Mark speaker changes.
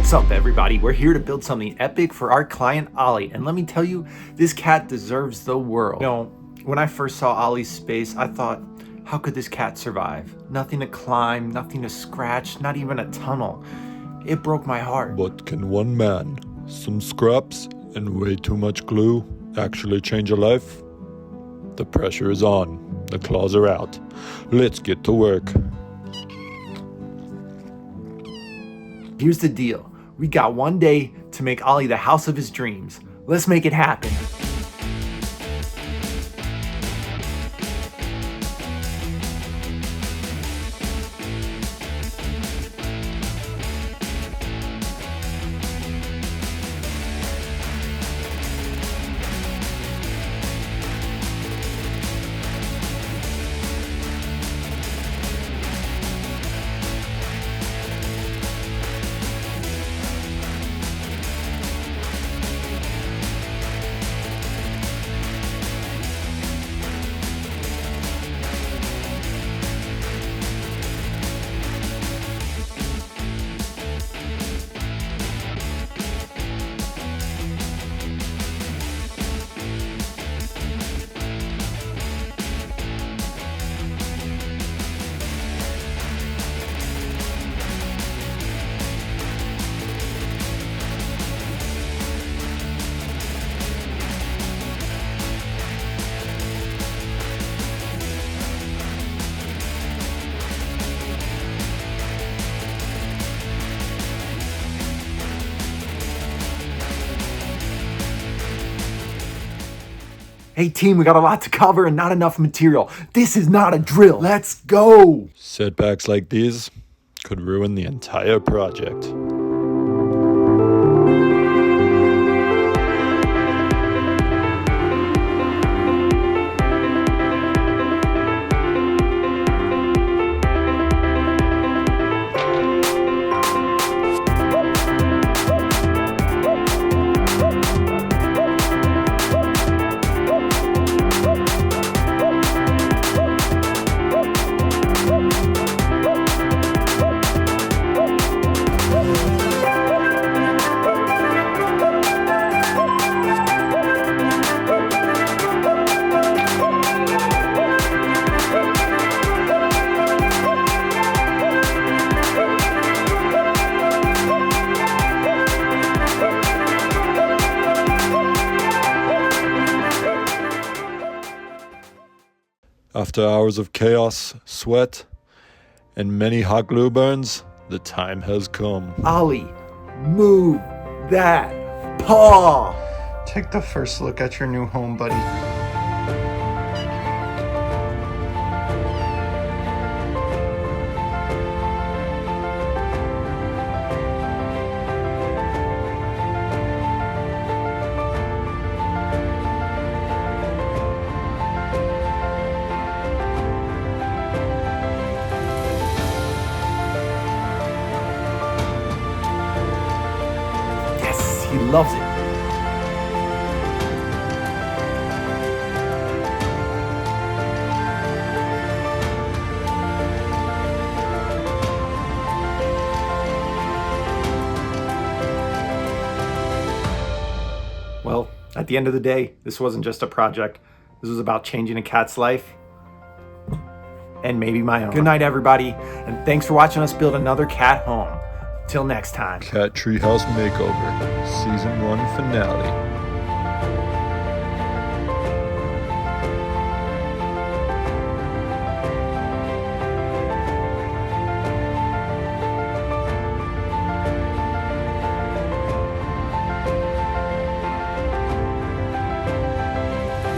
Speaker 1: What's up, everybody? We're here to build something epic for our client Ollie, and let me tell you, this cat deserves the world. You know, when I first saw Ollie's space, I thought, how could this cat survive? Nothing to climb, nothing to scratch, not even a tunnel. It broke my heart.
Speaker 2: But can one man, some scraps, and way too much glue actually change a life? The pressure is on. The claws are out. Let's get to work.
Speaker 1: Here's the deal. We got one day to make Ollie the house of his dreams. Let's make it happen. Hey team, we got a lot to cover and not enough material. This is not a drill. Let's go!
Speaker 2: Setbacks like these could ruin the entire project. After hours of chaos, sweat, and many hot glue burns, the time has come.
Speaker 1: Ollie, move that paw!
Speaker 3: Take the first look at your new home, buddy.
Speaker 1: Yes, he loves it. Well, at the end of the day, this wasn't just a project. This was about changing a cat's life and maybe my own. Good night, everybody, and thanks for watching us build another cat home. Till next time.
Speaker 2: Cat Treehouse Makeover, Season 1 Finale.